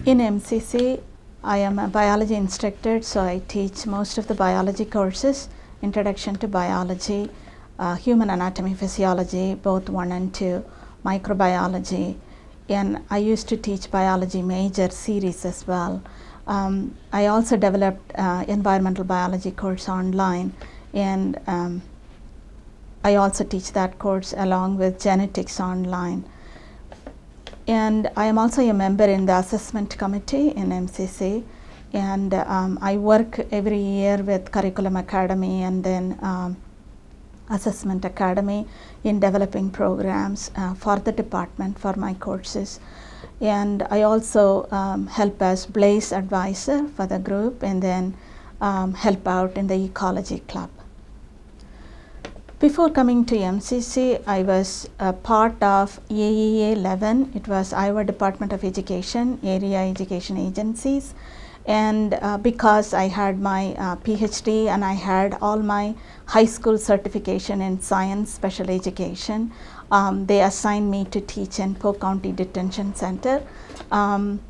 In MCC, I am a biology instructor, so I teach most of the biology courses, Introduction to Biology, Human Anatomy, Physiology, both 1 and 2, Microbiology, and I used to teach Biology Major series as well. I also developed Environmental Biology course online, and I also teach that course along with Genetics online. And I am also a member in the assessment committee in MCC, and I work every year with Curriculum Academy and then Assessment Academy in developing programs for the department for my courses. And I also help as Blaze advisor for the group, and then help out in the ecology club. Before coming to MCC, I was a part of AEA 11. It was Iowa Department of Education, Area Education Agencies. And because I had my PhD and I had all my high school certification in science special education, they assigned me to teach in Polk County Detention Center.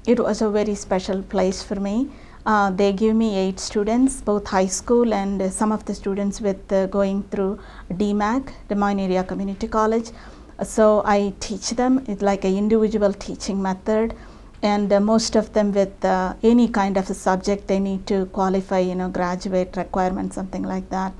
It was a very special place for me. They give me 8 students, both high school and some of the students with going through DMAC, Des Moines Area Community College. So I teach them. It's like an individual teaching method, and most of them with any kind of a subject they need to qualify, graduate requirement, something like that.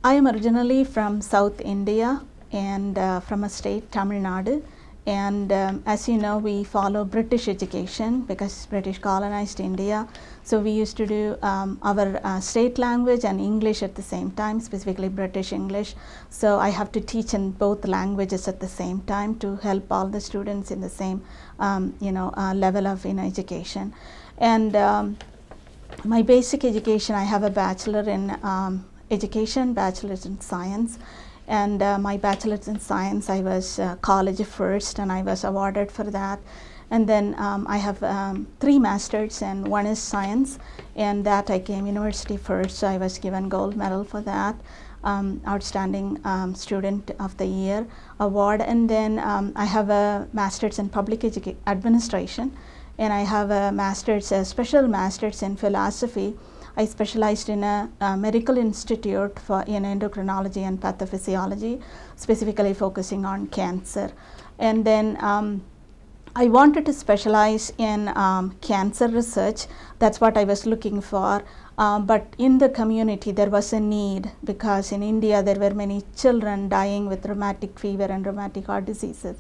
I am originally from South India and from a state, Tamil Nadu. And as you know, we follow British education because British colonized India. So we used to do our state language and English at the same time, specifically British English. So I have to teach in both languages at the same time to help all the students in the same level of education. And my basic education, I have a bachelor in education, bachelor's in science. And my bachelor's in science, I was college first, and I was awarded for that. And then I have 3 masters, and 1 is science, and that I came university first, so I was given gold medal for that, outstanding student of the year award. And then I have a master's in public administration, and I have a master's, a special master's in philosophy. I specialized in a medical institute in endocrinology and pathophysiology, specifically focusing on cancer. And then I wanted to specialize in cancer research. That's what I was looking for. But in the community, there was a need because in India, there were many children dying with rheumatic fever and rheumatic heart diseases.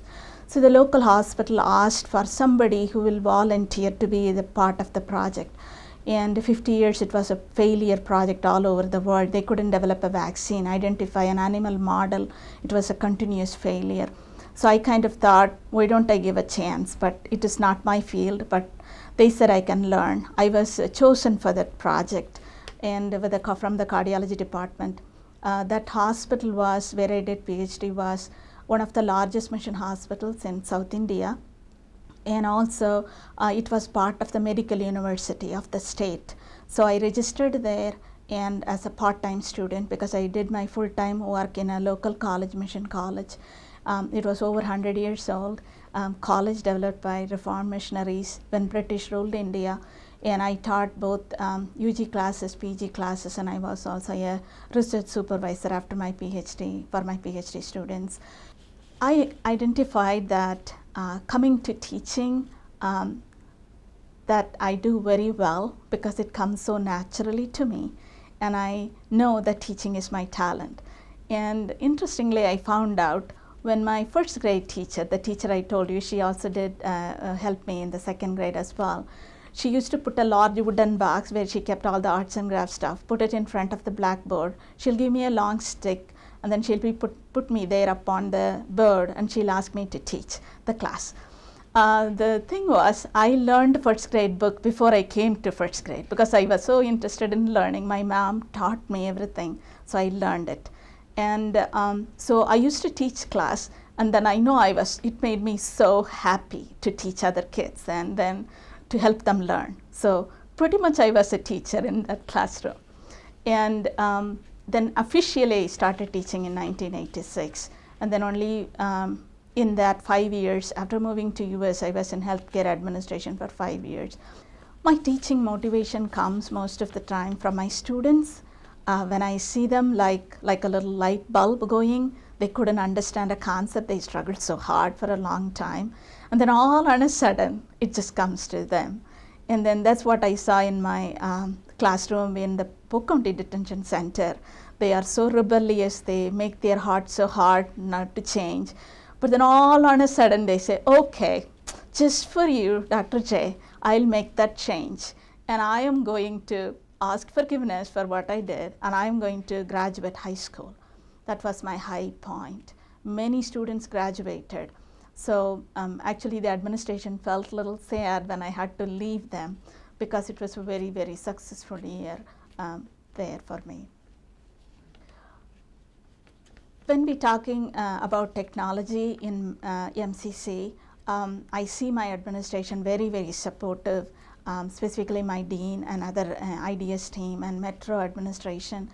So the local hospital asked for somebody who will volunteer to be the part of the project. And 50 years it was a failure project all over the world. They couldn't develop a vaccine, identify an animal model. It was a continuous failure. So I kind of thought, why don't I give a chance? But it is not my field, but they said I can learn. I was chosen for that project, and from the cardiology department. That hospital was, where I did PhD, was one of the largest mission hospitals in South India. And also it was part of the medical university of the state. So I registered there and as a part-time student because I did my full-time work in a local college, Mission College. It was over 100 years old, college developed by Reformed missionaries when British ruled India. And I taught both UG classes, PG classes, and I was also a research supervisor after my PhD, for my PhD students. I identified that coming to teaching, that I do very well because it comes so naturally to me, and I know that teaching is my talent. And interestingly, I found out when my first grade teacher, the teacher I told you, she also did help me in the 2nd grade as well. She used to put a large wooden box where she kept all the arts and crafts stuff, put it in front of the blackboard. She'll give me a long stick, and then she'll put me there upon the board, and she'll ask me to teach the class. The thing was, I learned 1st grade book before I came to 1st grade because I was so interested in learning. My mom taught me everything, so I learned it. And so I used to teach class, and then I know it made me so happy to teach other kids and then to help them learn. So pretty much I was a teacher in that classroom. And then officially I started teaching in 1986, and then only in that 5 years, after moving to US, I was in healthcare administration for 5 years. My teaching motivation comes most of the time from my students. When I see them like a little light bulb going, they couldn't understand a concept, they struggled so hard for a long time, and then all on a sudden, it just comes to them. And then that's what I saw in my classroom in the Polk County Detention Center. They are so rebellious, they make their heart so hard not to change. But then all on a sudden they say, okay, just for you, Dr. J, I'll make that change. And I am going to ask forgiveness for what I did, and I'm going to graduate high school. That was my high point. Many students graduated. So actually the administration felt a little sad when I had to leave them, because it was a very, very successful year there for me. When we're talking about technology in MCC, I see my administration very, very supportive, specifically my dean and other IDS team and Metro administration.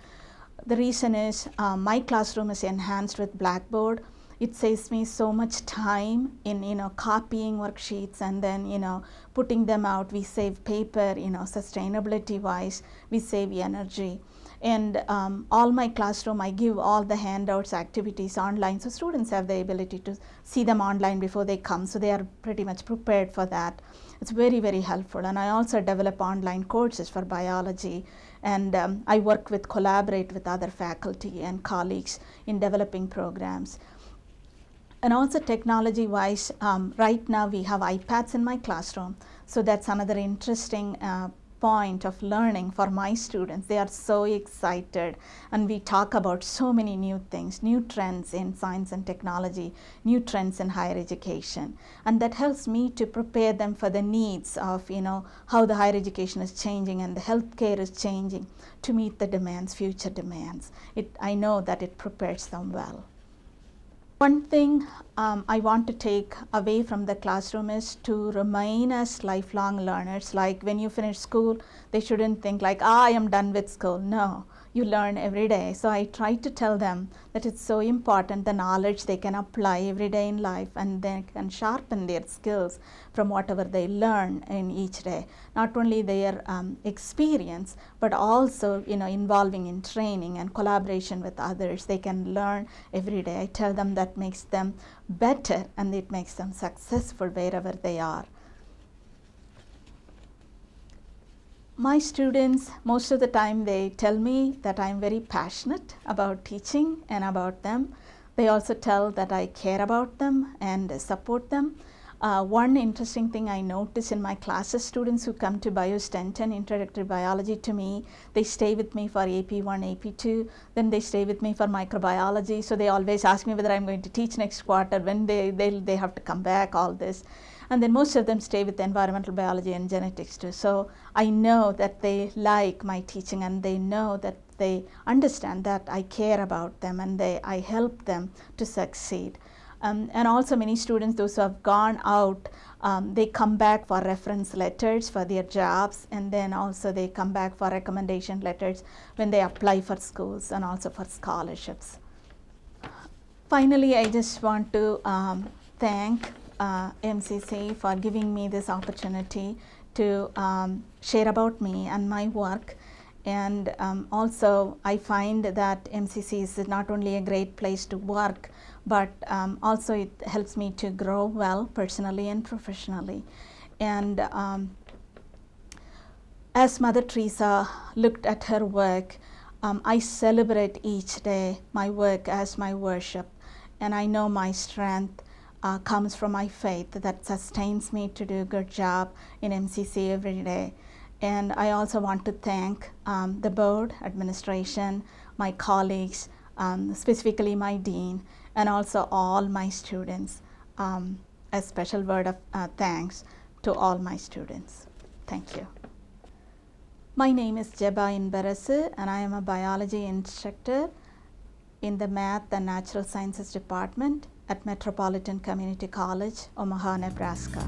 The reason is my classroom is enhanced with Blackboard. It saves me so much time in copying worksheets and then putting them out. We save paper, sustainability wise, we save energy. And all my classroom, I give all the handouts, activities online, so students have the ability to see them online before they come, so they are pretty much prepared for that. It's very, very helpful. And I also develop online courses for biology, and I collaborate with other faculty and colleagues in developing programs. And also technology wise, right now we have iPads in my classroom, so that's another interesting point of learning for my students. They are so excited, and we talk about so many new things, new trends in science and technology, new trends in higher education, and that helps me to prepare them for the needs of how the higher education is changing and the healthcare is changing to meet the demands, future demands. I know that it prepares them well. One thing I want to take away from the classroom is to remain as lifelong learners. Like when you finish school, they shouldn't think like, I am done with school. No, you learn every day. So I try to tell them that it's so important, the knowledge they can apply every day in life, and they can sharpen their skills from whatever they learn in each day. Not only their experience, but also involving in training and collaboration with others. They can learn every day. I tell them that makes them better, and it makes them successful wherever they are. My students, most of the time, they tell me that I'm very passionate about teaching and about them. They also tell that I care about them and support them. One interesting thing I notice in my classes, students who come to BioStenton Introductory Biology to me, they stay with me for AP1, AP2, then they stay with me for microbiology. So they always ask me whether I'm going to teach next quarter, when they have to come back, all this. And then most of them stay with environmental biology and genetics too. So I know that they like my teaching, and they know that they understand that I care about them, and I help them to succeed. And also many students, those who have gone out, they come back for reference letters for their jobs, and then also they come back for recommendation letters when they apply for schools and also for scholarships. Finally, I just want to thank MCC for giving me this opportunity to share about me and my work. And also I find that MCC is not only a great place to work, but also it helps me to grow well personally and professionally. And as Mother Teresa looked at her work, I celebrate each day my work as my worship, and I know my strength comes from my faith that sustains me to do a good job in MCC every day. And I also want to thank the board, administration, my colleagues, specifically my dean, and also all my students. A special word of thanks to all my students. Thank you. My name is Jeba Inbarasu, and I am a biology instructor in the Math and Natural Sciences Department at Metropolitan Community College, Omaha, Nebraska.